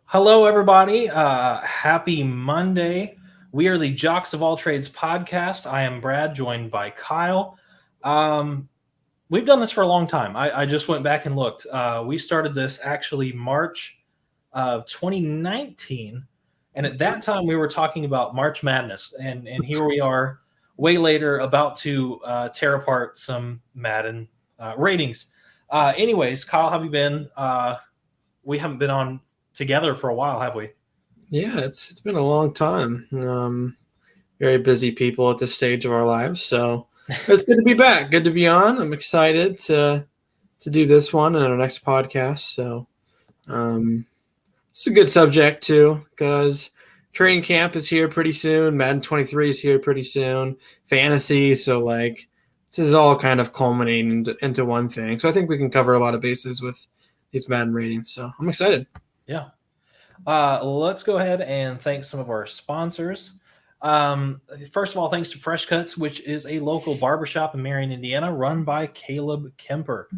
Hello, everybody. Happy Monday. We are the Jocks of All Trades podcast. I am Brad, joined by Kyle. Um, we've done this for a long time. I just went back and looked. We started this actually March of 2019. And at that time, we were talking about March Madness. And here we are, way later, about to tear apart some Madden ratings. Anyways, Kyle, how have you been? We haven't been on together for a while, have we? Yeah, it's been a long time. Very busy people at this stage of our lives, so it's good to be back. Good to be on. I'm excited to do this one and our next podcast. So um, it's a good subject too because training camp is here pretty soon. Madden 23 is here pretty soon. Fantasy, so like this is all kind of culminating into one thing. So I think we can cover a lot of bases with these Madden ratings. So I'm excited. Yeah. Let's go ahead and thank some of our sponsors. First of all, thanks to Fresh Cuts, which is a local barbershop in Marion, Indiana, run by Caleb Kemper.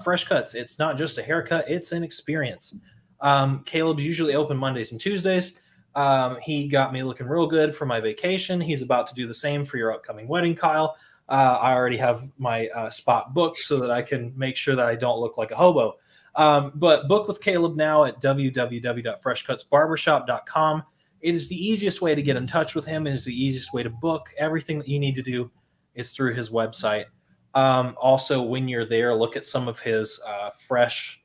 Fresh Cuts, it's not just a haircut, it's an experience. Caleb's usually open Mondays and Tuesdays. He got me looking real good for my vacation. He's about to do the same for your upcoming wedding, Kyle. I already have my spot booked so that I can make sure that I don't look like a hobo. But book with Caleb now at www.freshcutsbarbershop.com. It is the easiest way to get in touch with him. It is the easiest way to book. Everything that you need to do is through his website. Also, when you're there, look at some of his fresh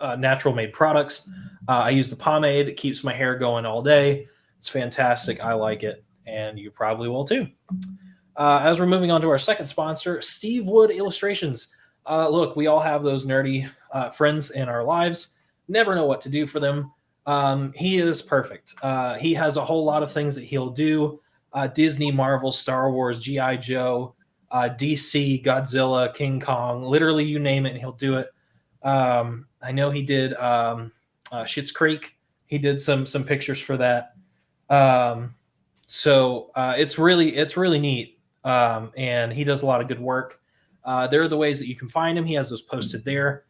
natural made products. I use the pomade. It keeps my hair going all day. It's fantastic. I like it, and you probably will too. As we're moving on to our second sponsor, Steve Wood Illustrations. Look, we all have those nerdy friends in our lives. Never know what to do for them. He is perfect. He has a whole lot of things that he'll do. Disney, Marvel, Star Wars, G.I. Joe, DC, Godzilla, King Kong, literally you name it, and he'll do it. I know he did Schitt's Creek. He did some pictures for that. So it's really neat. And he does a lot of good work. There are the ways that you can find him. He has those posted there.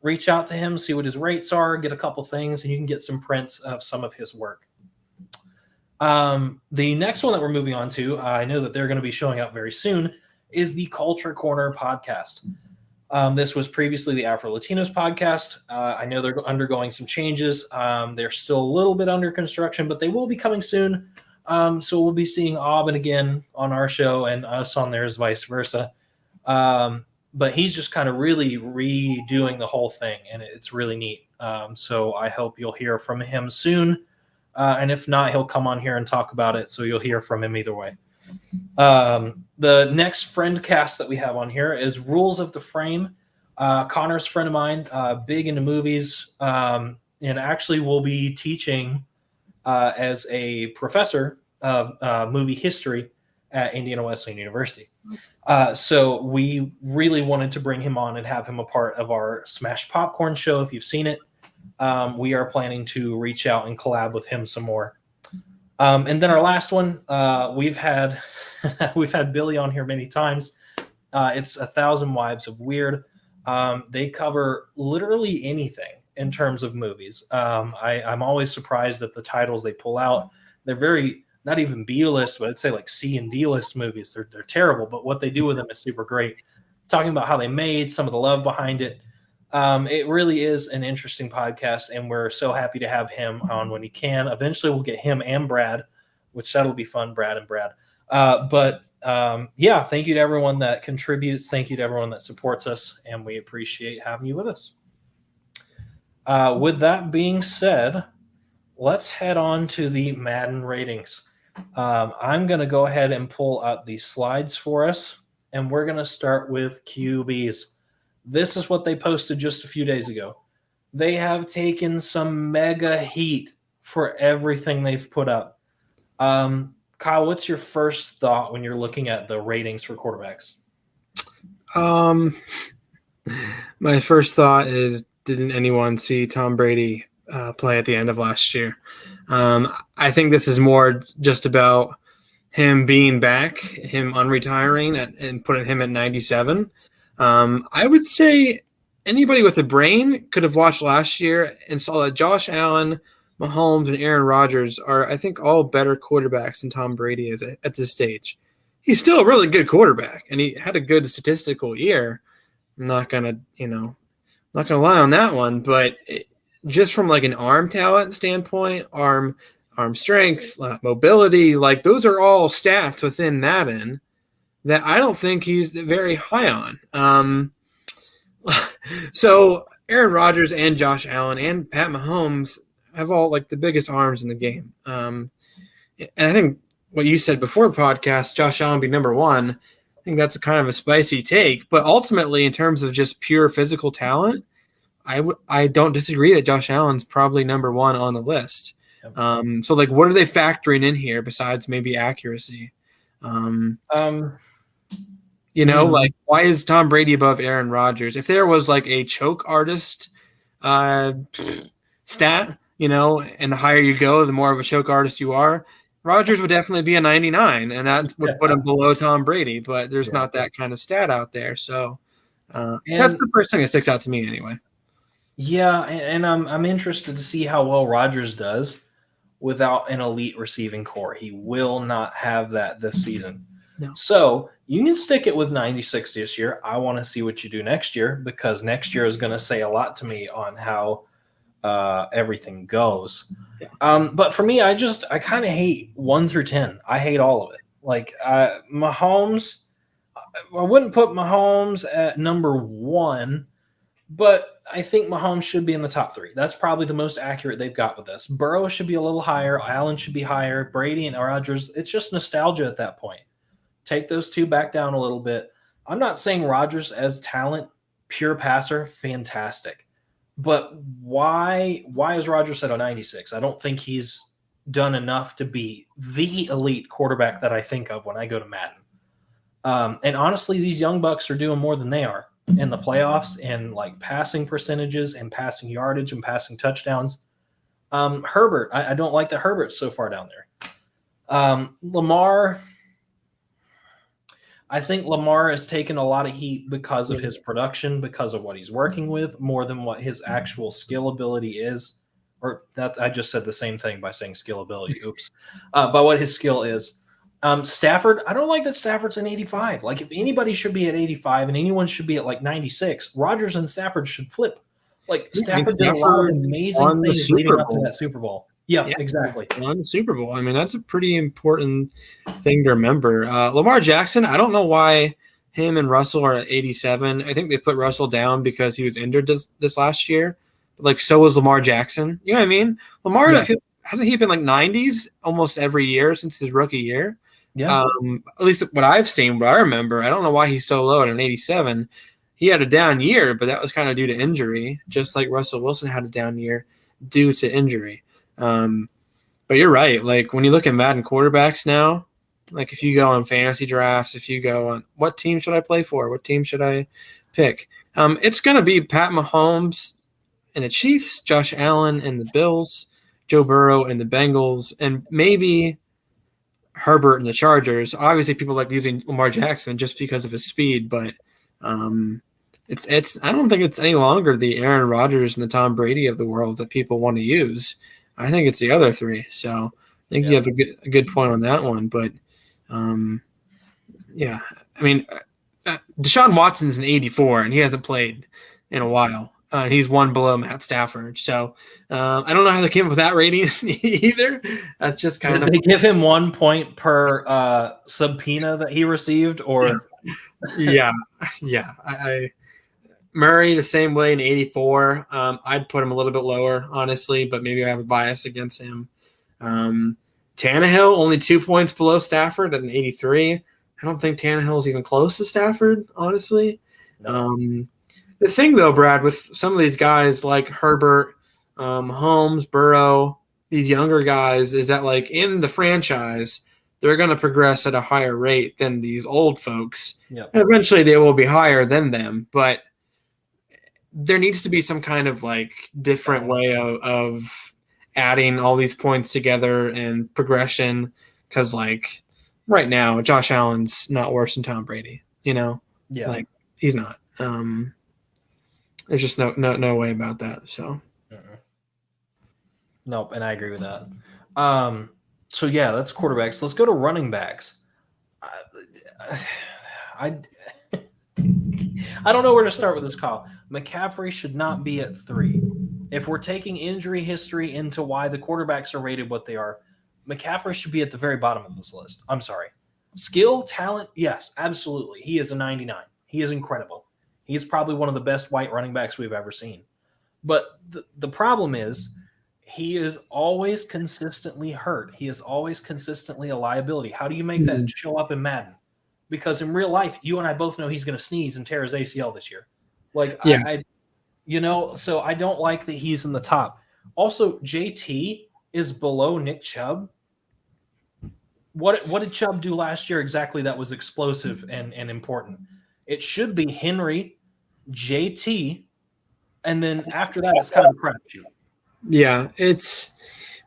Reach out to him, see what his rates are, get a couple things, and you can get some prints of some of his work. The next one that we're moving on to, I know that they're going to be showing up very soon, is the Culture Corner podcast. This was previously the Afro Latinos podcast. I know they're undergoing some changes. They're still a little bit under construction, but they will be coming soon. So we'll be seeing Aubin again on our show and us on theirs, vice versa. But he's just kind of really redoing the whole thing, and it's really neat. So I hope you'll hear from him soon. And if not, he'll come on here and talk about it. So you'll hear from him either way. The next friend cast that we have on here is Rules of the Frame. Connor's a friend of mine, big into movies, and actually will be teaching as a professor of movie history at Indiana Wesleyan University. So we really wanted to bring him on and have him a part of our Smash Popcorn show. If you've seen it, we are planning to reach out and collab with him some more. And then our last one, we've had Billy on here many times. It's 1,000 Wives of Weird. They cover literally anything in terms of movies. I'm always surprised at the titles they pull out. They're very not even B-list, but I'd say like C and D-list movies. They're terrible, but what they do with them is super great. Talking about how they made, some of the love behind it. It really is an interesting podcast, and we're so happy to have him on when he can. Eventually, we'll get him and Brad, which that'll be fun, Brad and Brad. Yeah, thank you to everyone that contributes. Thank you to everyone that supports us, and we appreciate having you with us. With that being said, let's head on to the Madden ratings. I'm going to go ahead and pull up the slides for us, and we're going to start with QBs. This is what they posted just a few days ago. They have taken some mega heat for everything they've put up. Kyle, what's your first thought when you're looking at the ratings for quarterbacks? My first thought is, didn't anyone see Tom Brady play at the end of last year? I think this is more just about him being back, him unretiring and putting him at 97. I would say anybody with a brain could have watched last year and saw that Josh Allen, Mahomes, and Aaron Rodgers are, I think, all better quarterbacks than Tom Brady is at this stage. He's still a really good quarterback, and he had a good statistical year. I'm not gonna, not gonna lie on that one, but just from like an arm talent standpoint, arm strength, mobility, like those are all stats within Madden that I don't think he's very high on. So Aaron Rodgers and Josh Allen and Pat Mahomes have all like the biggest arms in the game. And I think what you said before the podcast, Josh Allen be number one. I think that's a kind of a spicy take, but ultimately, in terms of just pure physical talent, I don't disagree that Josh Allen's probably number one on the list. So like, what are they factoring in here besides maybe accuracy? Like, why is Tom Brady above Aaron Rodgers? If there was like a choke artist stat, and the higher you go, the more of a choke artist you are. Rodgers would definitely be a 99, and that would put him below Tom Brady. But there's not that kind of stat out there, so that's the first thing that sticks out to me, anyway. Yeah, and I'm interested to see how well Rodgers does without an elite receiving core. He will not have that this season. No. So you can stick it with 96 this year. I want to see what you do next year, because next year is going to say a lot to me on how everything goes. Yeah. But for me, I kind of hate 1 through 10. I hate all of it. Like Mahomes, I wouldn't put Mahomes at number 1, but I think Mahomes should be in the top 3. That's probably the most accurate they've got with this. Burrow should be a little higher. Allen should be higher. Brady and Rodgers, it's just nostalgia at that point. Take those two back down a little bit. I'm not saying Rodgers as talent, pure passer, fantastic. But why is Rodgers at a 96? I don't think he's done enough to be the elite quarterback that I think of when I go to Madden. And honestly, these young bucks are doing more than they are in the playoffs, and like passing percentages and passing yardage and passing touchdowns. Herbert, I don't like that Herbert's so far down there. Lamar, I think Lamar has taken a lot of heat because of his production, because of what he's working with, more than what his actual skill ability is. Or that I just said the same thing by saying skill ability. Oops. By what his skill is. Stafford, I don't like that Stafford's an 85. Like, if anybody should be at 85 and anyone should be at like 96, Rodgers and Stafford should flip. Like, Stafford did a lot of amazing things leading up to that Super Bowl. Yeah, exactly. On the Super Bowl. I mean, that's a pretty important thing to remember. Lamar Jackson, I don't know why him and Russell are at 87. I think they put Russell down because he was injured this last year. But like, so was Lamar Jackson. You know what I mean? Lamar, hasn't he been like 90s almost every year since his rookie year? Yeah. At least what I've seen, what I remember. I don't know why he's so low at an 87. He had a down year, but that was kind of due to injury, just like Russell Wilson had a down year due to injury. But you're right. Like, when you look at Madden quarterbacks now, like if you go on fantasy drafts, if you go on what team should I play for? What team should I pick? It's going to be Pat Mahomes and the Chiefs, Josh Allen and the Bills, Joe Burrow and the Bengals, and maybe Herbert and the Chargers. Obviously, people like using Lamar Jackson just because of his speed, but it's I don't think it's any longer the Aaron Rodgers and the Tom Brady of the world that people want to use. I think it's the other three. So I think you have a good point on that one. But I mean, Deshaun Watson's an 84, and he hasn't played in a while. He's one below Matt Stafford. So I don't know how they came up with that rating either. That's just kind of. Did they give him 1 point per subpoena that he received, or? Yeah. Murray the same way in 84. I'd put him a little bit lower, honestly, but maybe I have a bias against him. Tannehill only 2 points below Stafford at an 83. I don't think Tannehill's even close to Stafford, honestly. No. The thing, though, Brad, with some of these guys like Herbert, Holmes, Burrow, these younger guys, is that like in the franchise, they're going to progress at a higher rate than these old folks. Yep. And eventually they will be higher than them, but there needs to be some kind of like different way of adding all these points together and progression. Because like right now, Josh Allen's not worse than Tom Brady, Yeah. like he's not. There's just no way about that. So Nope, and I agree with that. So yeah, that's quarterbacks. Let's go to running backs. I I don't know where to start with this, Kyle. McCaffrey should not be at 3. If we're taking injury history into why the quarterbacks are rated what they are, McCaffrey should be at the very bottom of this list. I'm sorry. Skill, talent, yes, absolutely. He is a 99. He is incredible. He is probably one of the best white running backs we've ever seen. But the problem is he is always consistently hurt. He is always consistently a liability. How do you make that show up in Madden? Because in real life, you and I both know he's going to sneeze and tear his ACL this year. Like, yeah, so I don't like that he's in the top. Also, JT is below Nick Chubb. What did Chubb do last year exactly that was explosive and important? It should be Henry, JT, and then after that, it's kind of a crapshoot. yeah, it's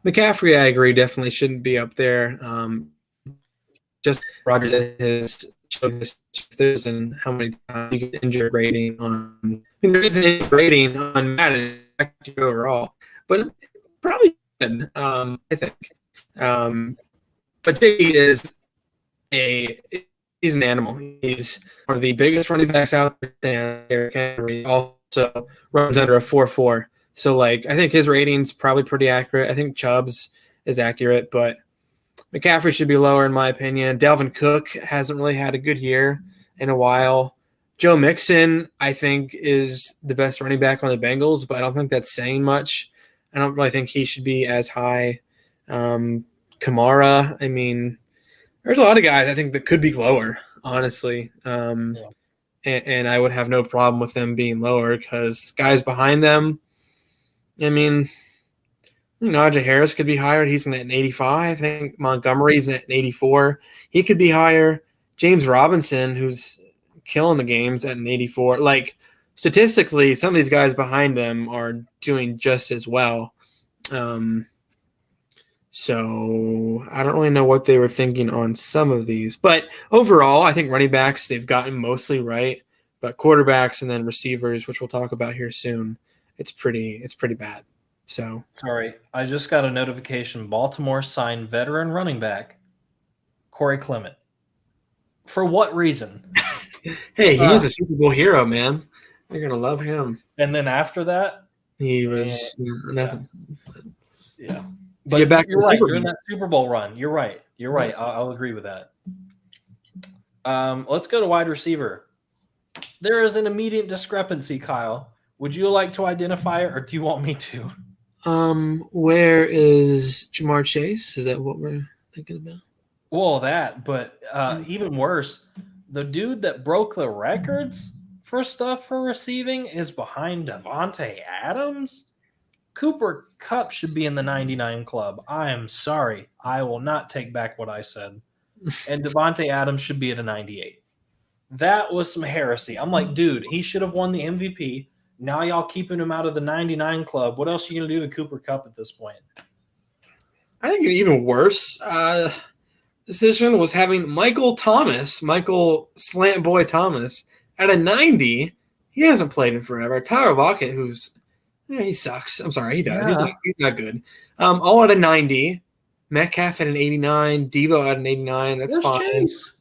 McCaffrey. I agree, definitely shouldn't be up there. Just Rodgers and his and how many times you get injured rating on. I mean, there is an injured rating on Madden overall, but probably good, I think. But JT is he's an animal. He's one of the biggest running backs out there. Derrick Henry also runs under a 4.4. So, like, I think his rating's probably pretty accurate. I think Chubb's is accurate, but McCaffrey should be lower in my opinion. Dalvin Cook hasn't really had a good year in a while. Joe Mixon, I think, is the best running back on the Bengals, but I don't think that's saying much. I don't really think he should be as high. Kamara, I mean, there's a lot of guys I think that could be lower, honestly. And I would have no problem with them being lower because guys behind them, I mean, Najee Harris could be higher. He's at an 85. I think Montgomery's at an 84. He could be higher. James Robinson, who's killing the games, at an 84. Like, statistically, some of these guys behind them are doing just as well. So I don't really know what they were thinking on some of these. But overall, I think running backs, they've gotten mostly right. But quarterbacks and then receivers, which we'll talk about here soon, it's pretty bad. So sorry, I just got a notification. Baltimore signed veteran running back Corey Clement. For what reason? Hey, he was a Super Bowl hero, man. You're gonna love him. And then after that, he was nothing. Yeah, but you're right. You're in that Super Bowl run. You're right. You're right. I'll agree with that. Let's go to wide receiver. There is an immediate discrepancy, Kyle. Would you like to identify it, or do you want me to? Where is Jamar Chase? Is that what we're thinking about? Well, but even worse, the dude that broke the records for stuff for receiving is behind Devontae Adams. Cooper Kupp should be in the 99 club. I am sorry. I will not take back what I said. And Devontae Adams should be at a 98. That was some heresy. I'm like, dude, he should have won the MVP. Now y'all keeping him out of the 99 club. What else are you going to do to Cooper Kupp at this point? I think even worse decision was having Michael Slant Boy Thomas, at a 90. He hasn't played in forever. Tyler Lockett, he sucks. I'm sorry, he does. Yeah. He's not good. All at a 90. Metcalf at an 89. Debo at an 89. That's fine. Chase?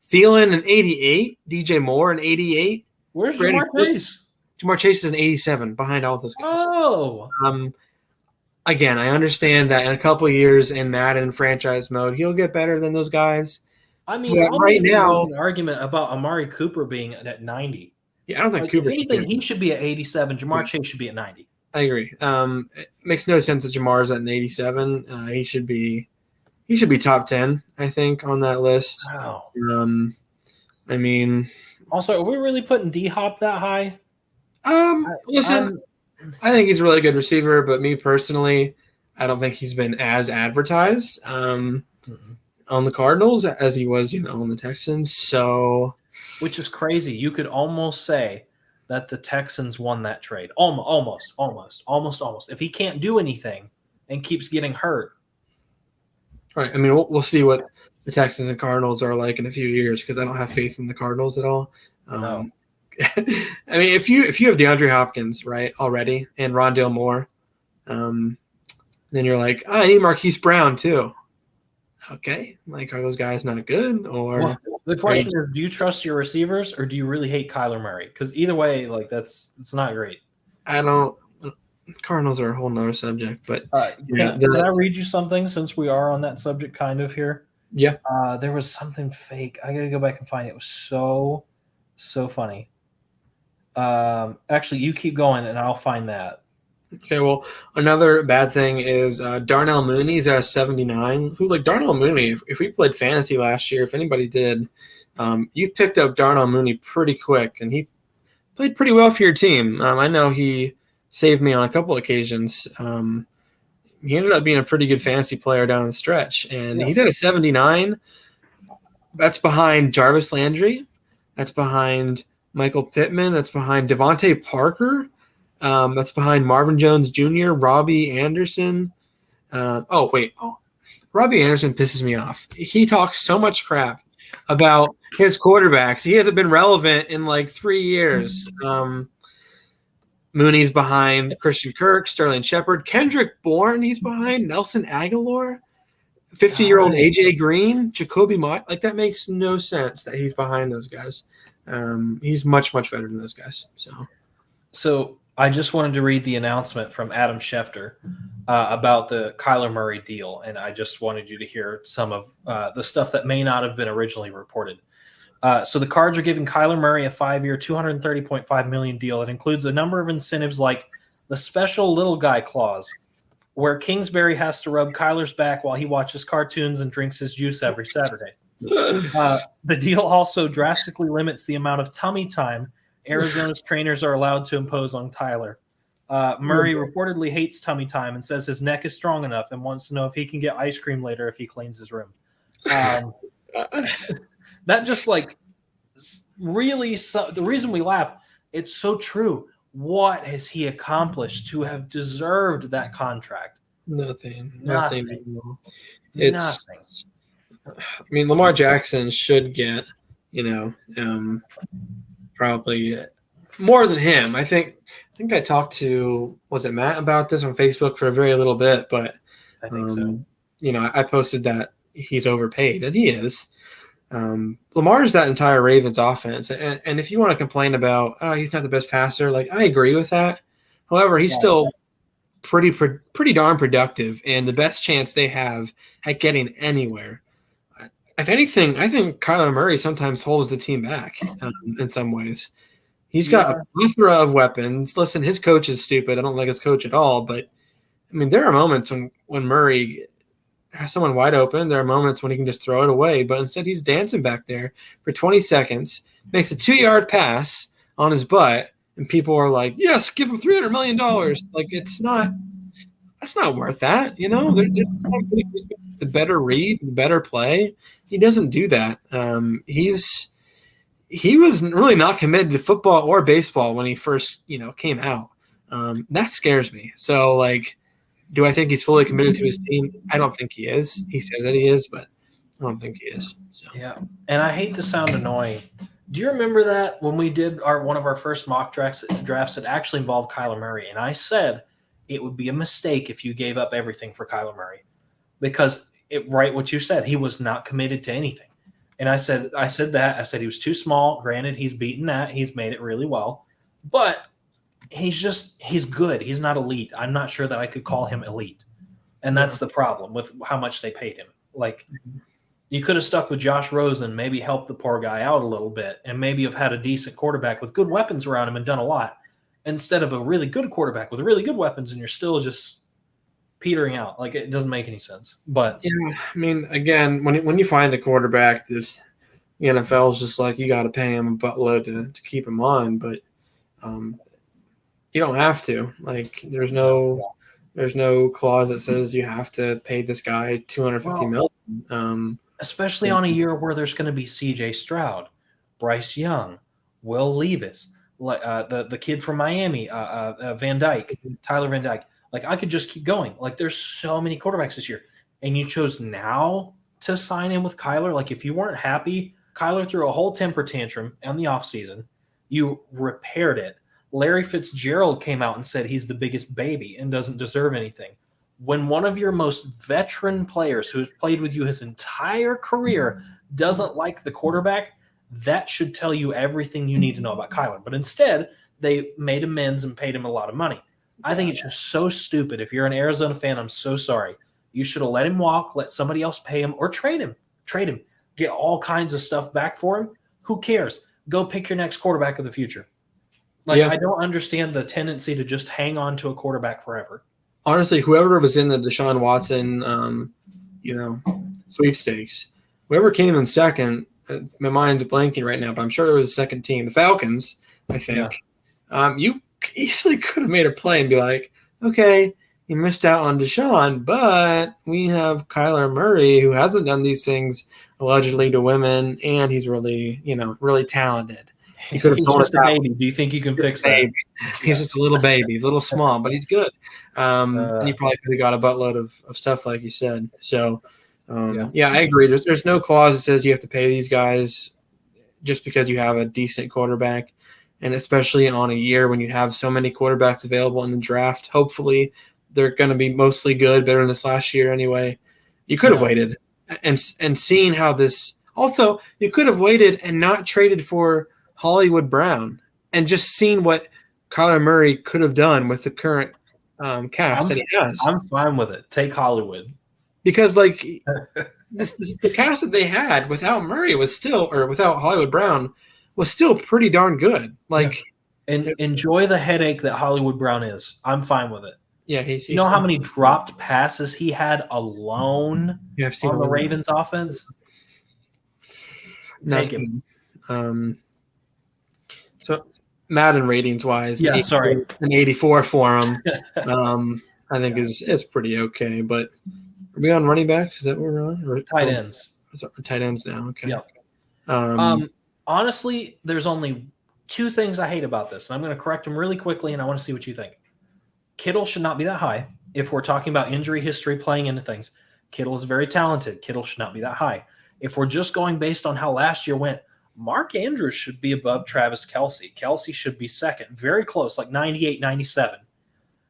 Thielen an 88. DJ Moore an 88. Where's Jamar Chase? Jamar Chase is an 87 behind all those guys. Oh. Again, I understand that in a couple of years in Madden franchise mode, he'll get better than those guys. I mean, right now, an argument about Amari Cooper being at 90. Yeah, I don't think Cooper. If anything, he should be at 87. Jamar Chase should be at 90. I agree. It makes no sense that Jamar's at an 87. He should be top 10, I think, on that list. Wow. I mean, also, are we really putting D-Hop that high? Listen, I think he's a really good receiver, but me personally, I don't think he's been as advertised on the Cardinals as he was, on the Texans. So, which is crazy. You could almost say that the Texans won that trade. Almost. If he can't do anything and keeps getting hurt. All right. I mean, we'll see what the Texans and Cardinals are like in a few years because I don't have faith in the Cardinals at all. No. I mean, if you have DeAndre Hopkins right already and Rondale Moore, then you're like, I need Marquise Brown too. Okay, like, are those guys not good? Or Well, the question is, do you trust your receivers or do you really hate Kyler Murray? Because either way, like it's not great. I don't. Cardinals are a whole nother subject, but Can I read you something since we are on that subject kind of here? Yeah. There was something fake. I gotta go back and find it. It was so funny. Actually, you keep going and I'll find that. Okay, well, another bad thing is Darnell Mooney's at 79. Who, like, Darnell Mooney, if we played fantasy last year, if anybody did, you picked up Darnell Mooney pretty quick, and he played pretty well for your team. I know he saved me on a couple occasions. He ended up being a pretty good fantasy player down the stretch, and he's at a 79. That's behind Jarvis Landry. That's behind Michael Pittman. That's behind Devontae Parker. That's behind Marvin Jones Jr., Robbie Anderson. Robbie Anderson pisses me off. He talks so much crap about his quarterbacks. He hasn't been relevant in like 3 years. Mooney's behind Christian Kirk, Sterling Shepard, Kendrick Bourne. He's behind Nelson Aguilar, 50-year-old AJ Green, Jacoby Mott. Like, that makes no sense that he's behind those guys. He's much, much better than those guys. So I just wanted to read the announcement from Adam Schefter about the Kyler Murray deal, and I just wanted you to hear some of the stuff that may not have been originally reported. So the Cards are giving Kyler Murray a 5-year, $230.5 million deal. It includes a number of incentives like the special little guy clause, where Kingsbury has to rub Kyler's back while he watches cartoons and drinks his juice every Saturday. The deal also drastically limits the amount of tummy time Arizona's trainers are allowed to impose on Tyler. Murray reportedly hates tummy time and says his neck is strong enough and wants to know if he can get ice cream later if he cleans his room. That just like really, the reason we laugh, it's so true. What has he accomplished to have deserved that contract? Nothing. Nothing. I mean, Lamar Jackson should get, probably more than him. I think I talked to, was it Matt, about this on Facebook for a very little bit, but I think so. I posted that he's overpaid, and he is. Lamar's that entire Ravens offense, and if you want to complain about he's not the best passer, like, I agree with that. However, he's still pretty darn productive, and the best chance they have at getting anywhere. If anything, I think Kyler Murray sometimes holds the team back in some ways. He's got a plethora of weapons. Listen, his coach is stupid. I don't like his coach at all, but I mean, there are moments when Murray has someone wide open. There are moments when he can just throw it away, but instead he's dancing back there for 20 seconds, makes a 2-yard pass on his butt, and people are like, yes, give him $300 million. Like, that's not worth that. The better read, the better play. He doesn't do that. He was really not committed to football or baseball when he first, came out. That scares me. So, like, do I think he's fully committed to his team? I don't think he is. He says that he is, but I don't think he is. So. Yeah, and I hate to sound annoying. Do you remember that when we did one of our first mock drafts that actually involved Kyler Murray? And I said it would be a mistake if you gave up everything for Kyler Murray, because what you said, he was not committed to anything. And I said he was too small. Granted, he's beaten that. He's made it really well, but he's good. He's not elite. I'm not sure that I could call him elite. And that's the problem with how much they paid him. Like, you could have stuck with Josh Rosen, maybe helped the poor guy out a little bit, and maybe have had a decent quarterback with good weapons around him and done a lot, instead of a really good quarterback with really good weapons, and you're still just petering out. Like, it doesn't make any sense. But yeah, I mean, again, when you find the quarterback, the NFL is just like, you got to pay him a buttload to keep him on, but you don't have to. Like, there's no clause that says you have to pay this guy $250 million. Especially on a year where there's going to be C.J. Stroud, Bryce Young, Will Levis, the kid from Miami, Van Dyke, Tyler Van Dyke. Like, I could just keep going. Like, there's so many quarterbacks this year, and you chose now to sign in with Kyler. Like, if you weren't happy, Kyler threw a whole temper tantrum in the offseason. You repaired it. Larry Fitzgerald came out and said he's the biggest baby and doesn't deserve anything. When one of your most veteran players who has played with you his entire career doesn't like the quarterback, that should tell you everything you need to know about Kyler. But instead, they made amends and paid him a lot of money. I think it's just so stupid. If you're an Arizona fan, I'm so sorry. You should have let him walk, let somebody else pay him, or trade him. Trade him. Get all kinds of stuff back for him. Who cares? Go pick your next quarterback of the future. I don't understand the tendency to just hang on to a quarterback forever. Honestly, whoever was in the Deshaun Watson, sweepstakes, whoever came in second, my mind's blanking right now, but I'm sure there was a second team, the Falcons, I think. Yeah. You easily could have made a play and be like, okay, you missed out on Deshaun, but we have Kyler Murray, who hasn't done these things allegedly to women, and he's really, really talented. He could have sold us a baby. Do you think you can fix that? He's just a little baby. He's a little small, but he's good. And you probably could have got a buttload of stuff, like you said. So, I agree. There's no clause that says you have to pay these guys just because you have a decent quarterback, and especially on a year when you have so many quarterbacks available in the draft. Hopefully, they're going to be mostly good, better than this last year anyway. You could have waited and seen how this. Also, you could have waited and not traded for Hollywood Brown and just seen what Kyler Murray could have done with the current cast that he has. I'm fine with it. Take Hollywood. Because the cast that they had without Murray without Hollywood Brown was still pretty darn good. And enjoy the headache that Hollywood Brown is. I'm fine with it. Yeah, you know how many dropped passes he had alone on the Ravens offense? Take him. So Madden ratings wise, an 84 for him. I think is pretty okay. But are we on running backs? Is that what we're on? Or tight ends? Tight ends now. Okay. Yep. Honestly, there's only two things I hate about this, and I'm going to correct them really quickly, and I want to see what you think. Kittle should not be that high. If we're talking about injury history playing into things, Kittle is very talented. Kittle should not be that high. If we're just going based on how last year went, Mark Andrews should be above Travis Kelce. Kelce should be second, very close, like 98, 97.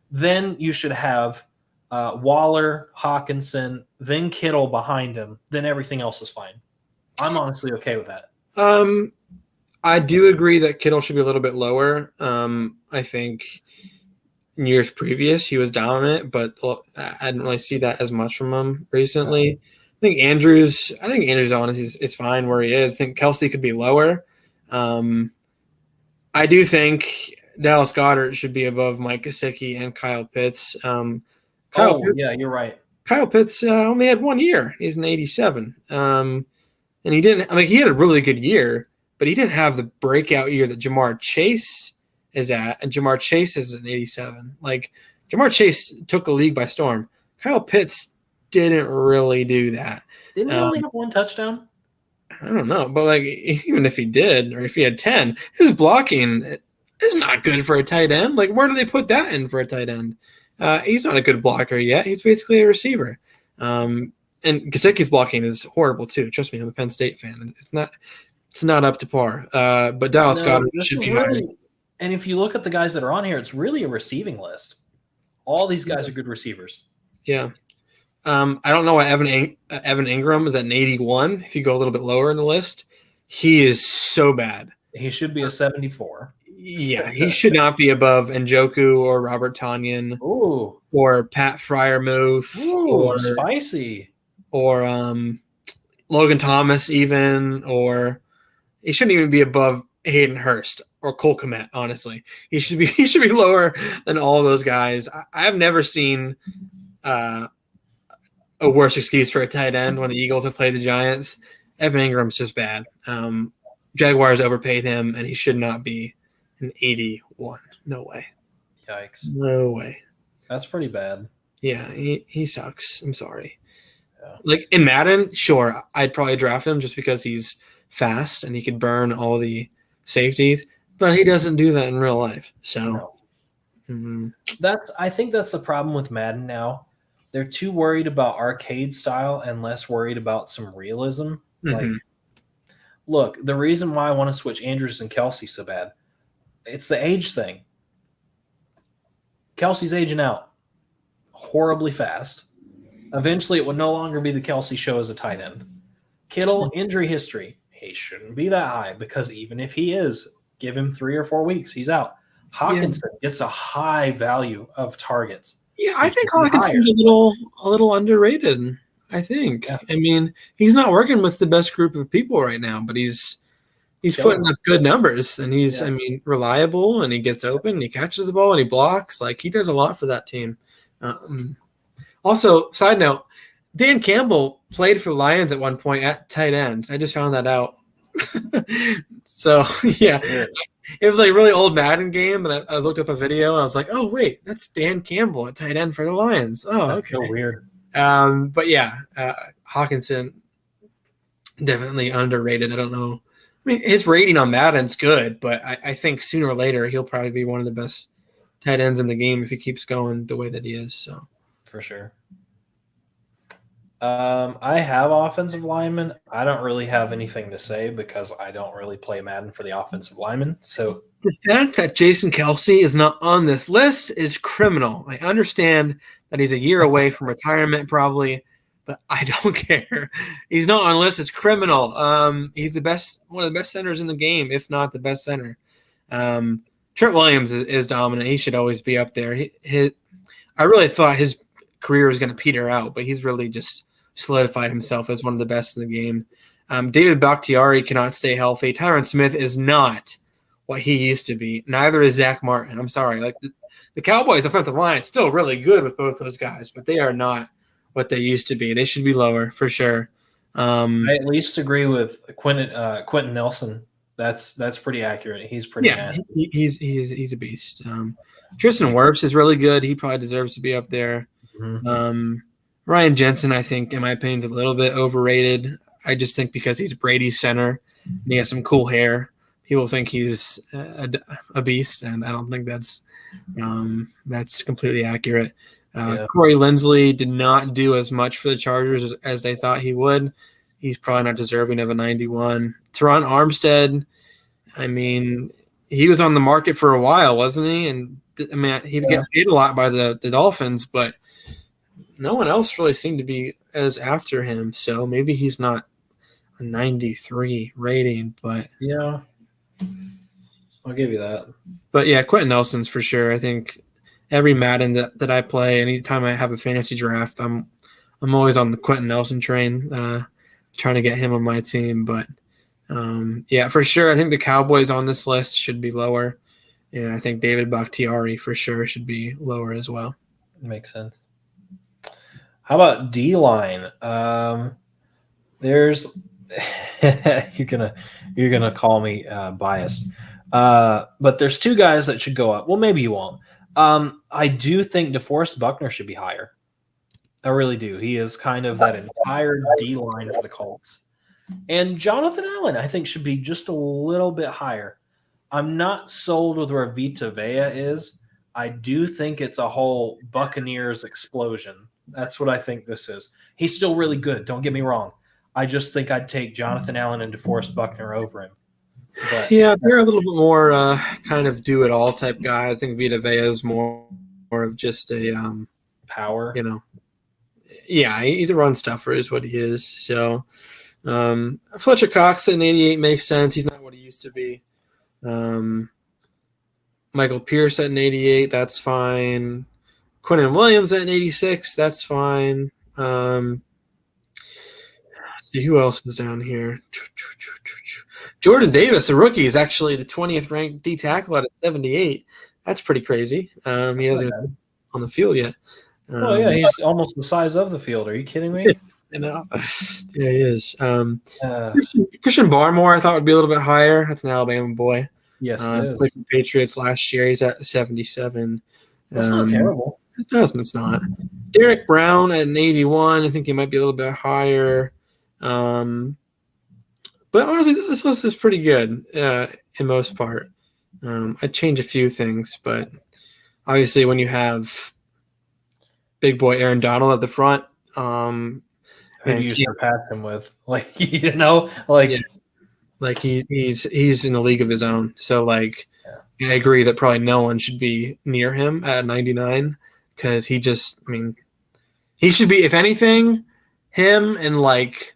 Then you should have Waller, Hawkinson, then Kittle behind him. Then everything else is fine. I'm honestly okay with that. I do agree that Kittle should be a little bit lower. I think in years previous he was dominant, but I didn't really see that as much from him recently. I think Andrews honestly is fine where he is. I think Kelce could be lower. I do think Dallas Goedert should be above Mike Gesicki and Kyle Pitts. You're right. Kyle Pitts only had 1 year. He's an 87. And he didn't. He had a really good year, but he didn't have the breakout year that Jamar Chase is at. And Jamar Chase is an 87. Jamar Chase took the league by storm. Kyle Pitts didn't really do that. Didn't he only have one touchdown? I don't know, but even if he did, or if he had 10, his blocking is not good for a tight end. Where do they put that in for a tight end? He's not a good blocker yet. He's basically a receiver. And Gesicki's blocking is horrible too. Trust me, I'm a Penn State fan. It's not up to par. But Dallas Goedert should be higher. And if you look at the guys that are on here, it's really a receiving list. All these guys are good receivers. Yeah. I don't know why Evan Ingram is at an 81. If you go a little bit lower in the list, he is so bad. He should be a 74. Yeah, he should not be above Njoku or Robert Tonyan or Pat Freiermuth or spicy or Logan Thomas even, or he shouldn't even be above Hayden Hurst or Cole Kmet. Honestly, he should be lower than all those guys. I have never seen a worse excuse for a tight end when the Eagles have played the Giants. Evan Ingram's just bad. Jaguars overpaid him, and he should not be an 81. No way. Yikes. No way. That's pretty bad. Yeah, he sucks. I'm sorry. Yeah. In Madden, sure, I'd probably draft him just because he's fast and he could burn all the safeties, but he doesn't do that in real life. So I think that's the problem with Madden now. They're too worried about arcade style and less worried about some realism. Look, the reason why I want to switch Andrews and Kelce so bad, it's the age thing. Kelsey's aging out horribly fast. Eventually, it will no longer be the Kelsey show as a tight end. Kittle, injury history. He shouldn't be that high because even if he is, give him 3 or 4 weeks, he's out. Hawkinson gets a high value of targets. Yeah, I think Hawkinson's a little underrated. I think. Yeah. I mean, he's not working with the best group of people right now, but he's putting up good numbers, and he's I mean, reliable, and he gets open, and he catches the ball, and he blocks. Like, he does a lot for that team. Also, side note, Dan Campbell played for the Lions at one point at tight end. I just found that out. So, yeah. It was like a really old Madden game, and I looked up a video, and I was like, oh, wait, that's Dan Campbell at tight end for the Lions. Oh, that's okay. So weird. But, yeah, Hawkinson, definitely underrated. I don't know. I mean, his rating on Madden's good, but I think sooner or later he'll probably be one of the best tight ends in the game if he keeps going the way that he is. So, for sure. I have offensive linemen. I don't really have anything to say because I don't really play Madden for the offensive linemen. So the fact that Jason Kelsey is not on this list is criminal. I understand that he's a year away from retirement probably, but I don't care. He's not on the list. It's criminal. He's one of the best centers in the game, if not the best center. Trent Williams is dominant. He should always be up there. I really thought his career was going to peter out, but he's really just solidified himself as one of the best in the game. David Bakhtiari cannot stay healthy. Tyron Smith is not what he used to be. Neither is Zach Martin. I'm sorry. Like the Cowboys' offensive line is still really good with both those guys, but they are not what they used to be. They should be lower for sure. I at least agree with Quentin Nelson. That's pretty accurate. He's pretty nasty. He's a beast. Tristan Wirfs is really good. He probably deserves to be up there. Mm-hmm. Ryan Jensen, I think, in my opinion, is a little bit overrated. I just think because he's Brady's center and he has some cool hair, people think he's a beast, and I don't think that's completely accurate. Corey Linsley did not do as much for the Chargers as they thought he would. He's probably not deserving of a 91. Teron Armstead, I mean, he was on the market for a while, wasn't he? And I mean, he'd get paid a lot by the Dolphins, but no one else really seemed to be as after him. So maybe he's not a 93 rating, but yeah, I'll give you that. But yeah, Quentin Nelson's for sure. I think every Madden that I play, anytime I have a fantasy draft, I'm always on the Quentin Nelson train, trying to get him on my team. But yeah, for sure, I think the Cowboys on this list should be lower, and I think David Bakhtiari for sure should be lower as well. Makes sense. How about D-line? There's you're gonna call me biased, but there's 2 guys that should go up. Well, maybe you won't. I do think DeForest Buckner should be higher. I really do. He is kind of that entire D-line for the Colts. And Jonathan Allen, I think, should be just a little bit higher. I'm not sold with where Vita Vea is. I do think it's a whole Buccaneers explosion. That's what I think this is. He's still really good. Don't get me wrong. I just think I'd take Jonathan Allen and DeForest Buckner over him. But, yeah, they're a little bit more kind of do-it-all type guy. I think Vita Vea is more of just a power. Yeah, he's a run stuffer is what he is. So Fletcher Cox at 88 makes sense. He's not what he used to be. Michael Pierce at 88, that's fine. Quinnen Williams at 86, that's fine. Let's see who else is down here. Jordan Davis, a rookie, is actually the 20th ranked D tackle at 78. That's pretty crazy. He hasn't been on the field yet. Oh yeah, he's almost the size of the field. Are you kidding me? I know. Yeah, he is. Christian Barmore, I thought would be a little bit higher. That's an Alabama boy. Yes, it is. Played for the Patriots last year. He's at 77. That's not terrible. It's not. Derek Brown at an 81. I think he might be a little bit higher. But honestly, this list is pretty good in most part. I'd change a few things, but obviously when you have big boy Aaron Donald at the front, who do you surpass him with? He's in the league of his own. So I agree that probably no one should be near him at 99 because he just, I mean, he should be, if anything, him and like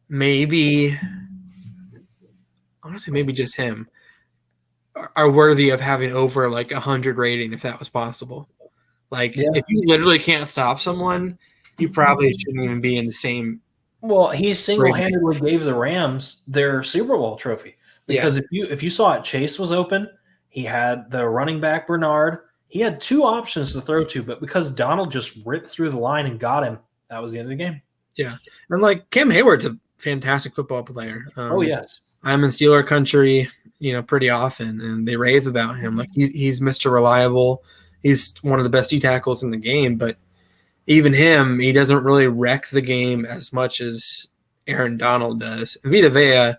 maybe, I want to say maybe just him are worthy of having over like 100 rating if that was possible. Like if you literally can't stop someone, you probably shouldn't even be in the same. Well, he single-handedly gave the Rams their Super Bowl trophy because if you saw it, Chase was open. He had the running back Bernard. He had two options to throw to, but because Donald just ripped through the line and got him, that was the end of the game. Yeah, and like Cam Hayward's a fantastic football player. Oh yes, I'm in Steeler country, pretty often, and they rave about him. Like he's Mr. Reliable. He's one of the best D tackles in the game, but even him, he doesn't really wreck the game as much as Aaron Donald does. Vita Vea,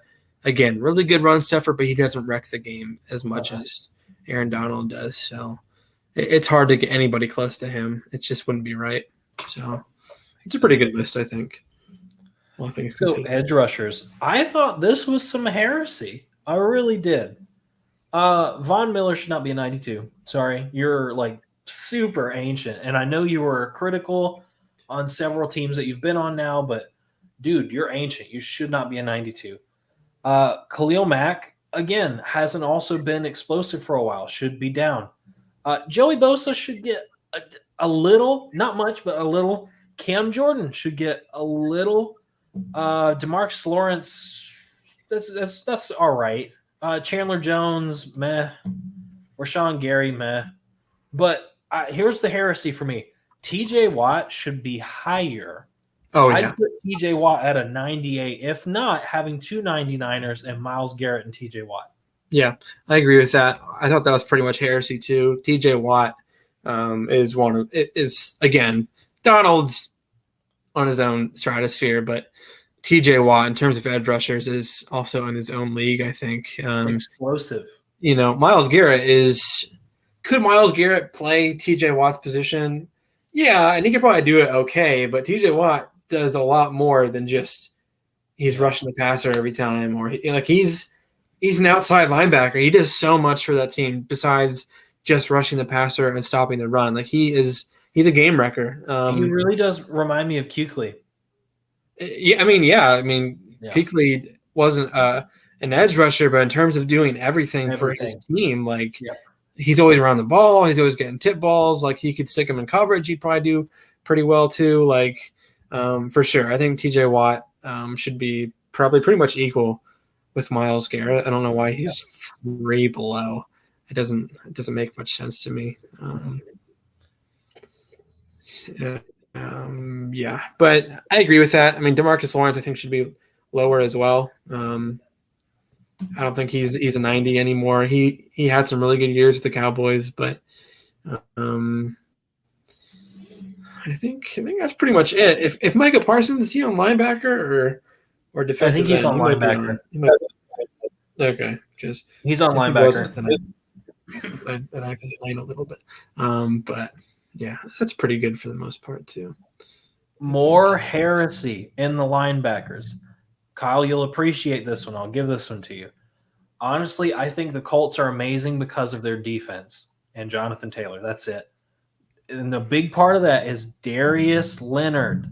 again, really good run stuffer, but he doesn't wreck the game as much as Aaron Donald does. So it's hard to get anybody close to him. It just wouldn't be right. So it's a pretty good list, I think. Well, I think it's so edge rushers. I thought this was some heresy. I really did. Von Miller should not be a 92. Sorry, you're like super ancient, and I know you were critical on several teams that you've been on now, but dude, you're ancient. You should not be a 92. Khalil Mack again hasn't also been explosive for a while. Should be down. Joey Bosa should get a little, not much, but a little. Cam Jordan should get a little. DeMarcus Lawrence, that's all right. Chandler Jones, meh. Rashawn Gary, meh. But here's the heresy for me. TJ Watt should be higher. Oh, yeah. I'd put TJ Watt at a 98, if not having two 99ers and Myles Garrett and TJ Watt. Yeah, I agree with that. I thought that was pretty much heresy too. TJ Watt is again, Donald's on his own stratosphere, but TJ Watt in terms of edge rushers is also in his own league, I think. Explosive. Myles Garrett could Myles Garrett play TJ Watt's position? Yeah, and he could probably do it okay, but TJ Watt does a lot more than just he's rushing the passer every time, or he's an outside linebacker. He does so much for that team besides just rushing the passer and stopping the run. Like he's a game wrecker. He really does remind me of Kuechly. Yeah. Kuechly wasn't an edge rusher, but in terms of doing everything for his team, he's always around the ball. He's always getting tip balls. Like he could stick him in coverage. He'd probably do pretty well too. For sure. I think TJ Watt should be probably pretty much equal with Myles Garrett. I don't know why he's 3 below. It doesn't make much sense to me. But I agree with that. I mean, DeMarcus Lawrence I think should be lower as well. I don't think he's a 90 anymore. He had some really good years with the Cowboys, but I think that's pretty much it. If Micah Parsons, is he on linebacker or defensive? I think he's on linebacker. Okay, because he's on linebacker. Then I can explain a little bit. But yeah, that's pretty good for the most part too. More heresy in the linebackers. Kyle, you'll appreciate this one. I'll give this one to you. Honestly, I think the Colts are amazing because of their defense and Jonathan Taylor. That's it. And the big part of that is Darius Leonard.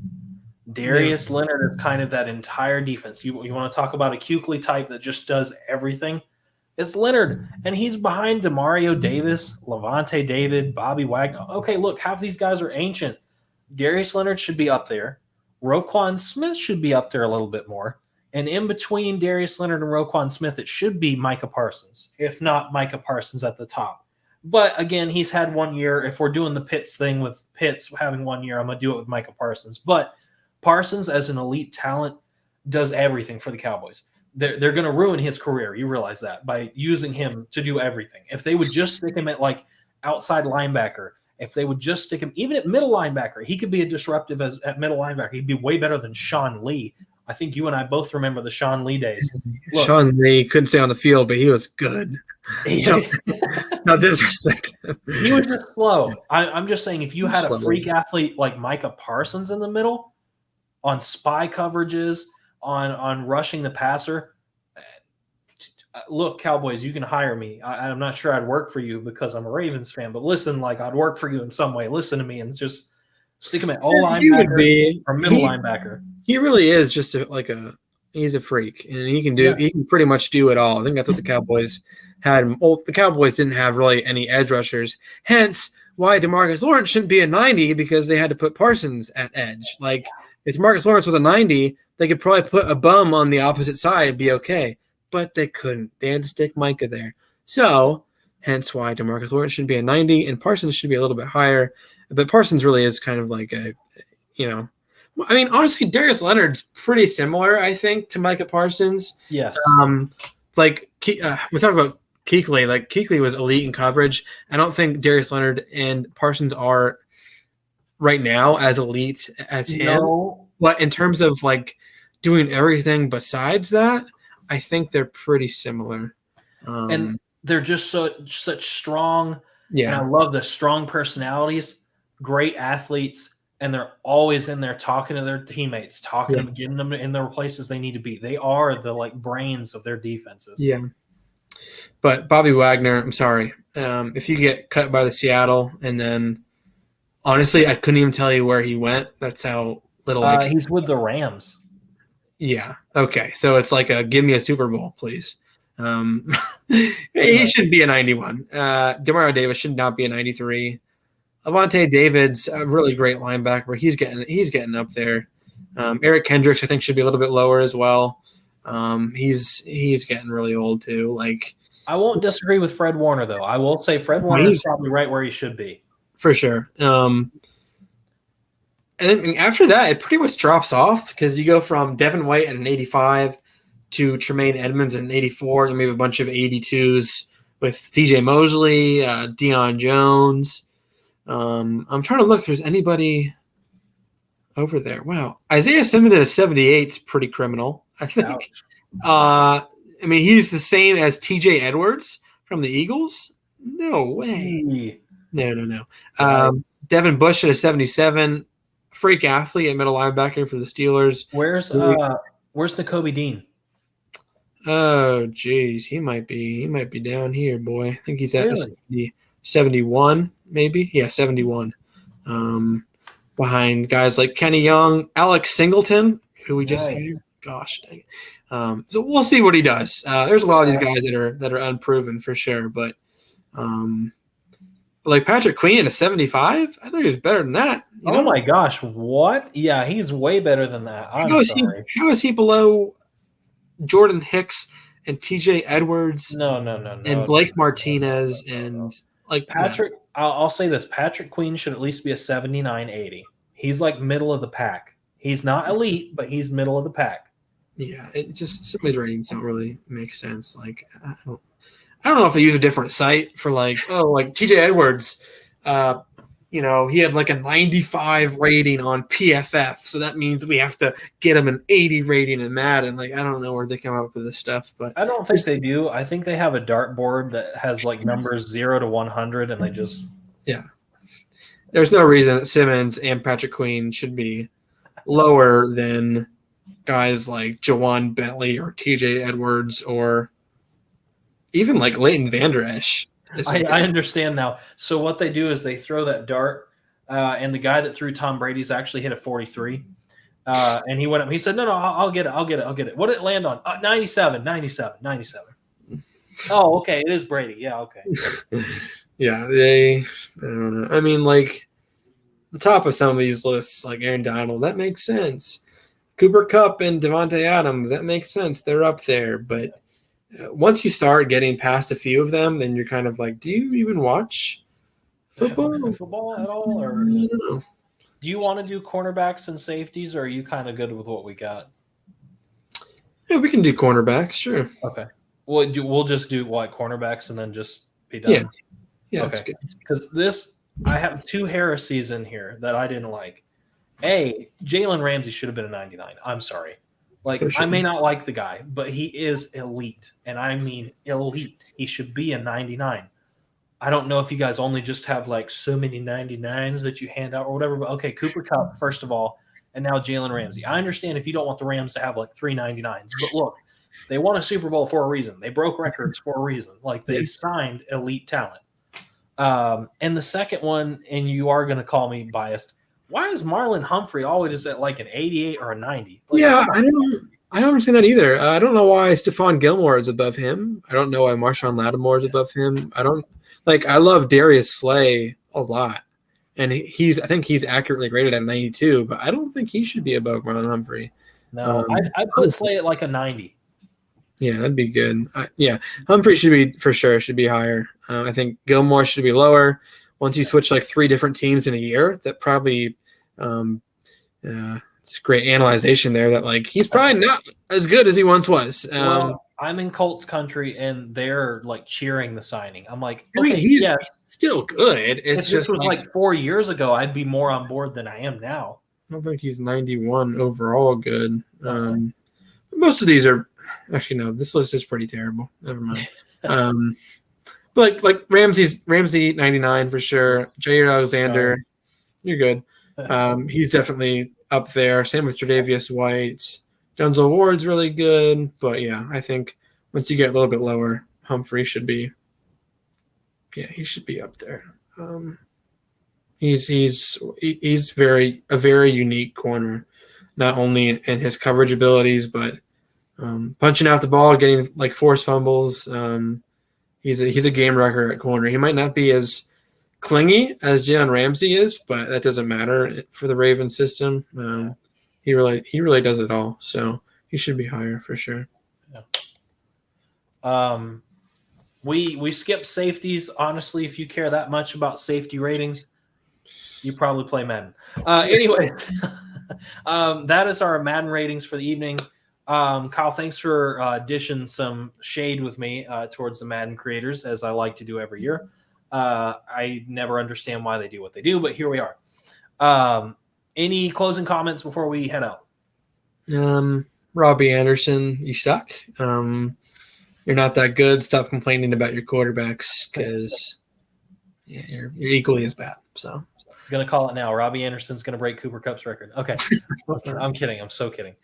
Darius Leonard is kind of that entire defense. You want to talk about a Kuechly type that just does everything? It's Leonard. And he's behind Demario Davis, Levante David, Bobby Wagner. Okay, look, half these guys are ancient. Darius Leonard should be up there. Roquan Smith should be up there a little bit more. And in between Darius Leonard and Roquan Smith, it should be Micah Parsons, if not Micah Parsons at the top. But again, he's had 1 year. If we're doing the Pitts thing with Pitts having 1 year, I'm going to do it with Micah Parsons. But Parsons, as an elite talent, does everything for the Cowboys. They're going to ruin his career. You realize that by using him to do everything. If they would just stick him at outside linebacker, if they would just stick him even at middle linebacker, he could be a disruptive at middle linebacker. He'd be way better than Sean Lee. I think you and I both remember the Sean Lee days. Look, Sean Lee couldn't stay on the field, but he was good. No disrespect. He was just slow. I'm just saying, if you had a freak athlete like Micah Parsons in the middle, on spy coverages, on rushing the passer, look, Cowboys, you can hire me. I'm not sure I'd work for you because I'm a Ravens fan, but listen, like I'd work for you in some way. Listen to me and just stick him at O He would linebacker be. or middle linebacker. He really is just he's a freak, and he can pretty much do it all. I think that's what the Cowboys had. Well, the Cowboys didn't have really any edge rushers, hence why DeMarcus Lawrence shouldn't be a 90 because they had to put Parsons at edge. Like if DeMarcus Lawrence was a 90, they could probably put a bum on the opposite side and be okay, but they couldn't. They had to stick Micah there. So hence why DeMarcus Lawrence should be a 90 and Parsons should be a little bit higher. But Parsons really is kind of like I mean, honestly, Darius Leonard's pretty similar, I think, to Micah Parsons. Yes. We talk about Kuechly. Like Kuechly was elite in coverage. I don't think Darius Leonard and Parsons are right now as elite as him. No. But in terms of like doing everything besides that, I think they're pretty similar. And they're just such strong. Yeah. And I love the strong personalities, great athletes. And they're always in there talking to their teammates, getting them in their places they need to be. They are the like brains of their defenses. Yeah. But Bobby Wagner, I'm sorry. If you get cut by the Seattle, and then honestly, I couldn't even tell you where he went. That's how little he's with the Rams. Yeah. Okay. So it's like give me a Super Bowl, please. He shouldn't be a 91. Demario Davis should not be a 93. Avonte David's a really great linebacker. He's getting up there. Eric Kendricks, I think, should be a little bit lower as well. He's getting really old too. Like I won't disagree with Fred Warner though. I will say Fred Warner is probably right where he should be for sure. And then after that, it pretty much drops off because you go from Devin White at an 85 to Tremaine Edmonds at an 84, and we have a bunch of 82s with T.J. Mosley, Deion Jones. I'm trying to look if there's anybody over there. Wow. Isaiah Simmons at a 78 is pretty criminal, I think. I mean, he's the same as TJ Edwards from the Eagles. No way. No. Devin Bush at a 77, freak athlete at middle linebacker for the Steelers. Where's Nakobe Dean? Oh, geez. He might be down here, boy. I think he's at 71, maybe. Yeah, 71. Behind guys like Kenny Young, Alex Singleton, who we just had. Gosh dang it. So we'll see what he does. There's a lot of these guys that are unproven for sure, but like Patrick Queen at a 75, I think he was better than that. Oh my gosh, what? Yeah, he's way better than that. How is he below Jordan Hicks and TJ Edwards? No. And Blake Martinez and like Patrick. I'll say this: Patrick Queen should at least be a 79, 80. He's like middle of the pack. He's not elite, but he's middle of the pack. Yeah, it just some of his ratings don't really make sense. Like I don't know if they use a different site for like TJ Edwards. He had like a 95 rating on PFF, so that means we have to get him an 80 rating in Madden. Like I don't know where they come up with this stuff, but I don't think they do. I think they have a dartboard that has like numbers 0 to 100, and they just There's no reason that Simmons and Patrick Queen should be lower than guys like Jawan Bentley or TJ Edwards or even like Leighton Vander Esch. I understand now. So what they do is they throw that dart, and the guy that threw Tom Brady's actually hit a 43. And he went up. He said, no, I'll get it. What did it land on? 97. Oh, okay. It is Brady. Yeah, okay. Yeah, I don't know. I mean, like, the top of some of these lists, like Aaron Donald, that makes sense. Cooper Kupp and Devontae Adams, that makes sense. They're up there. But once you start getting past a few of them, then you're kind of like, do you even watch football at all? Or I don't know. Do you want to do cornerbacks and safeties, or are you kind of good with what we got? Yeah, we can do cornerbacks, sure. Okay. We'll just do cornerbacks and then just be done. Yeah, okay. Because I have two heresies in here that I didn't like. Jalen Ramsey should have been a 99. I'm sorry. Sure. I may not like the guy, but he is elite, and I mean elite. He should be a 99. I don't know if you guys only just have like so many 99s that you hand out or whatever, but okay, Cooper Kupp, first of all, and now Jalen Ramsey. I understand if you don't want the Rams to have like 3 99s, but look, They won a Super Bowl for a reason. They broke records for a reason. Like they Yeah. signed elite talent. And the second one, and you are going to call me biased. Why is Marlon Humphrey always at like an 88 or a 90? Like, Yeah, come on. I don't understand that either. I don't know why Stephon Gilmore is above him. I don't know why Marshawn Lattimore is above him. I don't like. I love Darius Slay a lot, and I think he's accurately rated at 92, but I don't think he should be above Marlon Humphrey. No, I'd put Slay at like a 90. Yeah, that'd be good. Yeah, Humphrey should be for sure. Should be higher. I think Gilmore should be lower. Once you switch like 3 different teams in a year, that probably it's great analyzation there. That like he's probably not as good as he once was. Well, I'm in Colts country, and they're like cheering the signing. I'm like, I mean, okay, he's yeah. still good. It's If just this was like 4 years ago, I'd be more on board than I am now. I don't think he's 91 overall good. Most of these are actually no. This list is pretty terrible. Never mind. But like Ramsey 99 for sure. Jair Alexander, you're good. He's definitely up there. Same with Tre'Davious White. Denzel Ward's really good, but yeah, I think once you get a little bit lower, Humphrey should be. Yeah, he should be up there. He's a very unique corner, not only in his coverage abilities, but punching out the ball, getting like forced fumbles. He's a game wrecker at corner. He might not be as clingy as Jalen Ramsey is, but that doesn't matter for the Ravens system. He really does it all. So he should be higher for sure. Yeah. We skip safeties. Honestly, if you care that much about safety ratings, you probably play Madden. Anyways, that is our Madden ratings for the evening. Kyle, thanks for dishing some shade with me towards the Madden creators, as I like to do every year. I never understand why they do what they do, but here we are. Any closing comments before we head out? Robbie Anderson, you suck. You're not that good. Stop complaining about your quarterbacks because you're equally as bad. So I'm going to call it now. Robbie Anderson's going to break Cooper Kupp's record. Okay. I'm kidding. I'm so kidding.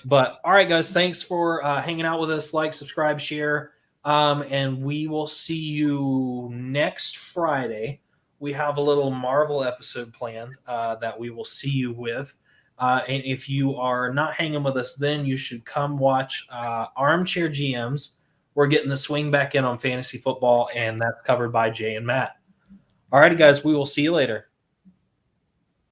But all right, guys, thanks for hanging out with us. Like, subscribe, share. And we will see you next Friday. We have a little Marvel episode planned that we will see you with. And if you are not hanging with us, then you should come watch Armchair GMs. We're getting the swing back in on fantasy football, and that's covered by Jay and Matt. All righty, guys, we will see you later.